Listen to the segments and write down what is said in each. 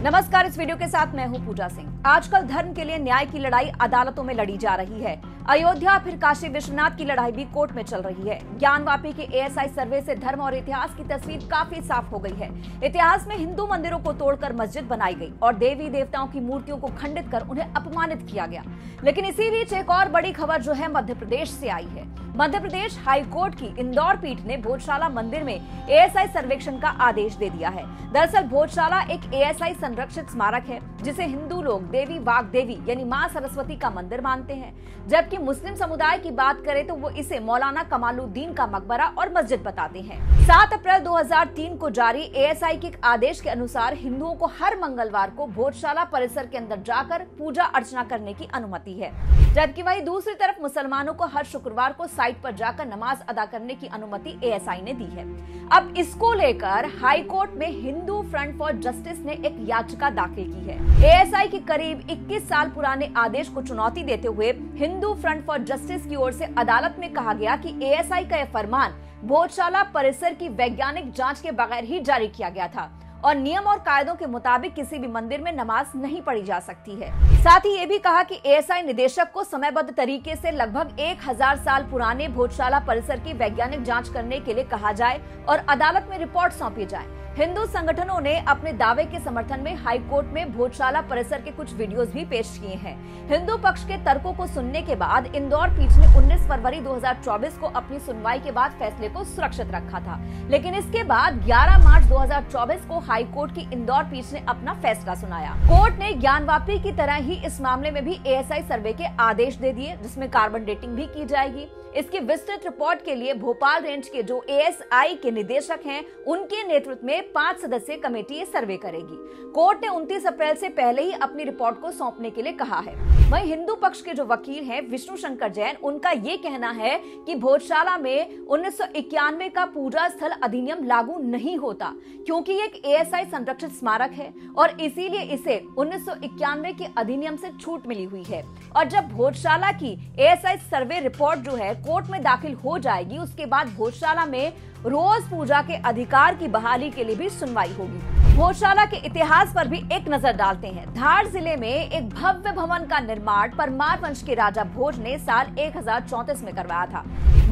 नमस्कार, इस वीडियो के साथ मैं हूं पूजा सिंह। आजकल धर्म के लिए न्याय की लड़ाई अदालतों में लड़ी जा रही है। अयोध्या फिर काशी विश्वनाथ की लड़ाई भी कोर्ट में चल रही है। ज्ञानवापी के एएसआई सर्वे से धर्म और इतिहास की तस्वीर काफी साफ हो गई है। इतिहास में हिंदू मंदिरों को तोड़कर मस्जिद बनाई गई और देवी देवताओं की मूर्तियों को खंडित कर उन्हें अपमानित किया गया। लेकिन इसी बीच एक और बड़ी खबर जो है मध्य प्रदेश से आई है। मध्य प्रदेश हाईकोर्ट की इंदौर पीठ ने भोजशाला मंदिर में एएसआई सर्वेक्षण का आदेश दे दिया है। दरअसल भोजशाला एक एएसआई संरक्षित स्मारक है जिसे हिंदू लोग देवी वाग्देवी यानी मां सरस्वती का मंदिर मानते हैं, जबकि मुस्लिम समुदाय की बात करें तो वो इसे मौलाना कमालुद्दीन का मकबरा और मस्जिद बताते हैं। 7 अप्रैल 2003 को जारी एएसआई के एक आदेश के अनुसार हिंदुओं को हर मंगलवार को भोजशाला परिसर के अंदर जाकर पूजा अर्चना करने की अनुमति है, जबकि वहीं दूसरी तरफ मुसलमानों को हर शुक्रवार को साइट पर जाकर नमाज अदा करने की अनुमति एएसआई ने दी है। अब इसको लेकर हाईकोर्ट में हिंदू फ्रंट फॉर जस्टिस ने एक याचिका दाखिल की है। एएसआई के करीब 21 साल पुराने आदेश को चुनौती देते हुए हिंदू फ्रंट फॉर जस्टिस की ओर से अदालत में कहा गया कि एएसआई का यह फरमान भोजशाला परिसर की वैज्ञानिक जांच के बगैर ही जारी किया गया था और नियम और कायदों के मुताबिक किसी भी मंदिर में नमाज नहीं पढ़ी जा सकती है। साथ ही ये भी कहा कि एएसआई निदेशक को समयबद्ध तरीके से लगभग 1000 साल पुराने भोजशाला परिसर की वैज्ञानिक जांच करने के लिए कहा जाए और अदालत में रिपोर्ट सौंपी जाए। हिंदू संगठनों ने अपने दावे के समर्थन में हाईकोर्ट में भोजशाला परिसर के कुछ वीडियोस भी पेश किए हैं। हिंदू पक्ष के तर्कों को सुनने के बाद इंदौर पीठ ने 19 फरवरी 2024 को अपनी सुनवाई के बाद फैसले को सुरक्षित रखा था, लेकिन इसके बाद 11 मार्च 2024 को हाईकोर्ट की इंदौर पीठ ने अपना फैसला सुनाया। कोर्ट ने ज्ञानवापी की तरह ही इस मामले में भी एएसआई सर्वे के आदेश दे दिए, जिसमें कार्बन डेटिंग भी की जाएगी। इसकी विस्तृत रिपोर्ट के लिए भोपाल रेंज के जो एएसआई के निदेशक हैं, उनके नेतृत्व में 5 सदस्यीय कमेटी ये सर्वे करेगी। कोर्ट ने 29 अप्रैल से पहले ही अपनी रिपोर्ट को सौंपने के लिए कहा है। वहीं हिंदू पक्ष के जो वकील हैं विष्णु शंकर जैन, उनका ये कहना है कि भोजशाला में 1991 का पूजा स्थल अधिनियम लागू नहीं होता, क्योंकि एक एएसआई संरक्षित स्मारक है और इसीलिए इसे 1991 के अधिनियम से छूट मिली हुई है। और जब भोजशाला की एएसआई सर्वे रिपोर्ट जो है कोर्ट में दाखिल हो जाएगी, उसके बाद भोजशाला में रोज पूजा के अधिकार की बहाली के लिए भी सुनवाई होगी। भोजशाला के इतिहास पर भी एक नजर डालते हैं। धार जिले में एक भव्य भवन का निर्माण परमार वंश के राजा भोज ने साल 1034 में करवाया था।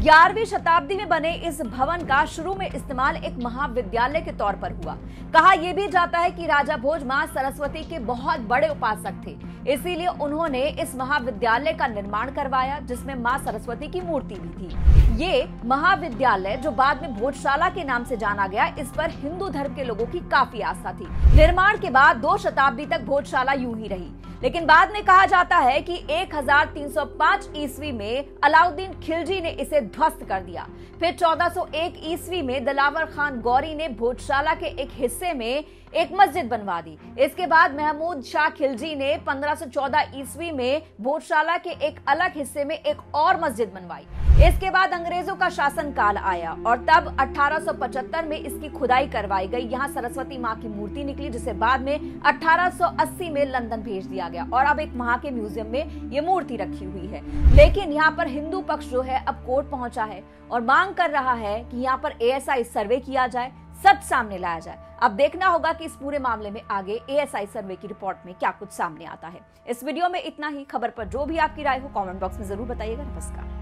11वीं शताब्दी में बने इस भवन का शुरू में इस्तेमाल एक महाविद्यालय के तौर पर हुआ। कहा यह भी जाता है कि राजा भोज मां सरस्वती के बहुत बड़े उपासक थे, इसीलिए उन्होंने इस महाविद्यालय का निर्माण करवाया, जिसमें मां सरस्वती की मूर्ति भी थी। ये महाविद्यालय जो बाद में भोजशाला के नाम से जाना गया, इस पर हिंदू धर्म के लोगों की काफी आस्था थी। निर्माण के बाद 2 शताब्दी तक भोजशाला यूं ही रही, लेकिन बाद में कहा जाता है कि 1305 ईस्वी में अलाउद्दीन खिलजी ने इसे ध्वस्त कर दिया। फिर 1401 ईस्वी में दिलावर खान गौरी ने भोजशाला के एक हिस्से में एक मस्जिद बनवा दी। इसके बाद महमूद शाह खिलजी ने 1514 ईस्वी में भोजशाला के एक अलग हिस्से में एक और मस्जिद बनवाई। इसके बाद अंग्रेजों का शासन काल आया और तब 1875 में इसकी खुदाई करवाई गई। यहाँ सरस्वती माँ की मूर्ति निकली, जिसे बाद में 1880 में लंदन भेज दिया गया और अब एक वहाँ के म्यूजियम में ये मूर्ति रखी हुई है। लेकिन यहाँ पर हिंदू पक्ष जो है अब कोर्ट पहुंचा है और मांग कर रहा है कि यहाँ पर एएसआई सर्वे किया जाए, सच सामने लाया जाए। अब देखना होगा कि इस पूरे मामले में आगे एएसआई सर्वे की रिपोर्ट में क्या कुछ सामने आता है। इस वीडियो में इतना ही। खबर पर जो भी आपकी राय हो कमेंट बॉक्स में जरूर बताइएगा। नमस्कार।